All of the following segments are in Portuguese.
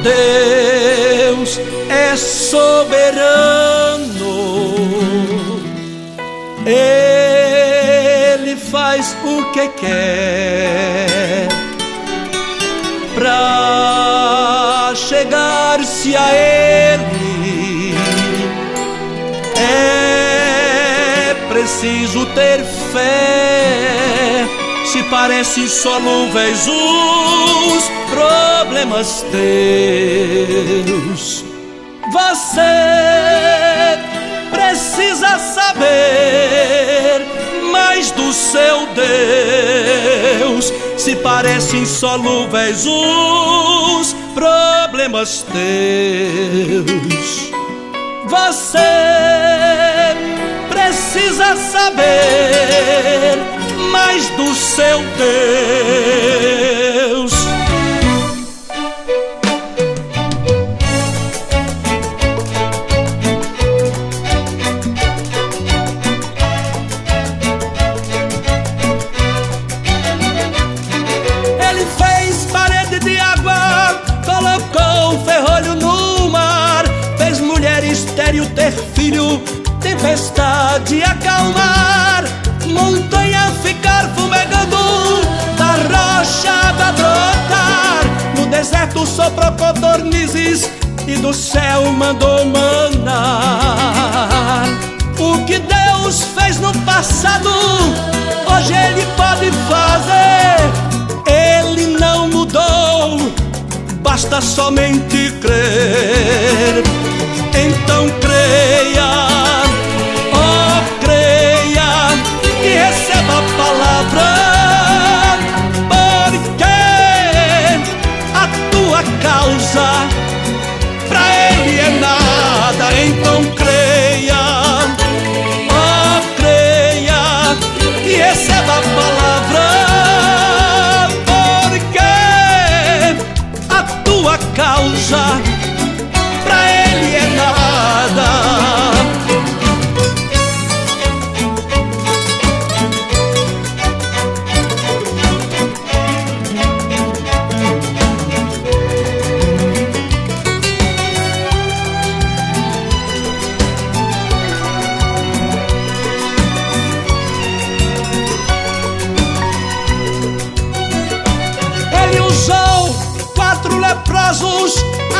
Deus é soberano. Ele faz o que quer pra chegar-se a Ele. É preciso ter fé. Se parecem insolúveis os problemas teus, você precisa saber mais do seu Deus. Se parecem insolúveis os problemas teus, você precisa saber mais do seu Deus. Ele fez parede de água, colocou ferrolho no mar, fez mulher estéril ter filho, tempestade acalmar, montanha ficar fumegando, da rocha água brotar, no deserto soprou codornizes e do céu mandou manar. O que Deus fez no passado, hoje Ele pode fazer. Ele não mudou, basta somente crer. Então creia, e receba a palavra, porque a tua causa pra Ele é nada. Então creia, creia e receba a palavra, porque a tua causa pra Ele é nada.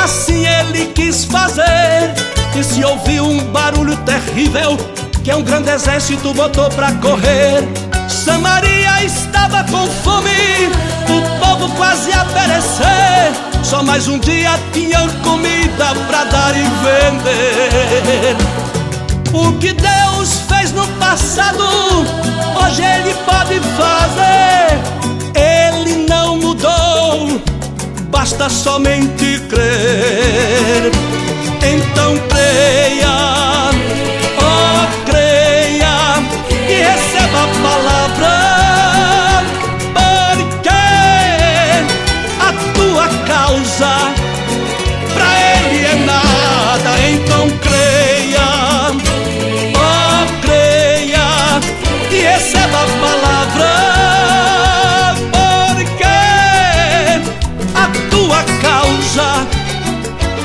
Assim Ele quis fazer, e se ouviu um barulho terrível que um grande exército botou pra correr. Samaria estava com fome, o povo quase a perecer. Só mais um dia tinham comida pra dar e vender. O que Deus fez no passado, hoje Ele pode fazer. Ele não mudou, basta somente crer. Então creia, creia e receba a palavra, porque a tua causa pra Ele é nada. Então creia, creia e receba a palavra, causa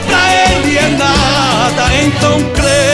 pra Ele é nada. Então creia,